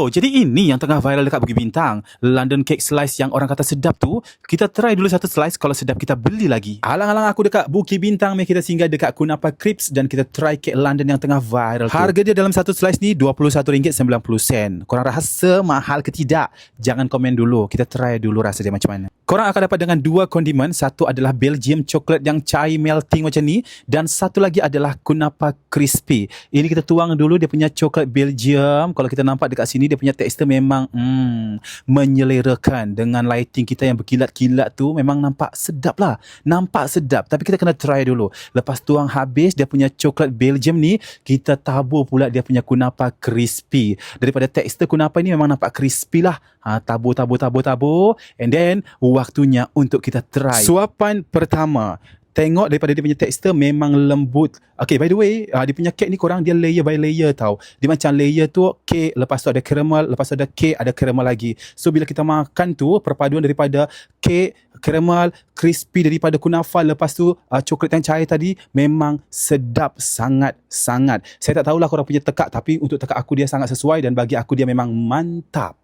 Oh, jadi ini yang tengah viral dekat Bukit Bintang. London cake slice yang orang kata sedap tu. Kita try dulu satu slice, kalau sedap kita beli lagi. Alang-alang aku dekat Bukit Bintang, mari kita singgah dekat Kunapa Crepes dan kita try cake London yang tengah viral tu. Harga dia dalam satu slice ni RM21.90. Korang rasa mahal ke tidak? Jangan komen dulu. Kita try dulu rasa dia macam mana. Korang akan dapat dengan dua kondimen. Satu adalah Belgium coklat yang cair melting macam ni. Dan satu lagi adalah Kunapa Crispy. Ini kita tuang dulu dia punya coklat Belgium. Kalau kita nampak dekat sini, dia punya tekstur memang menyelerakan. Dengan lighting kita yang berkilat-kilat tu, memang nampak sedap lah. Nampak sedap. Tapi kita kena try dulu. Lepas tuang habis dia punya coklat Belgium ni, kita tabur pula dia punya Kunapa Crispy. Daripada tekstur Kunapa ni memang nampak crispy lah. Tabur. And then waktunya untuk kita try. Suapan pertama. Tengok daripada dia punya tekstur memang lembut. Okay, by the way, dia punya kek ni korang dia layer by layer tau. Dia macam layer tu kek, lepas tu ada caramel, lepas tu ada kek, ada caramel lagi. So bila kita makan tu, perpaduan daripada kek, caramel, crispy daripada kunafa, lepas tu coklat yang cair tadi, memang sedap sangat-sangat. Saya tak tahulah korang punya tekak, tapi untuk tekak aku dia sangat sesuai dan bagi aku dia memang mantap.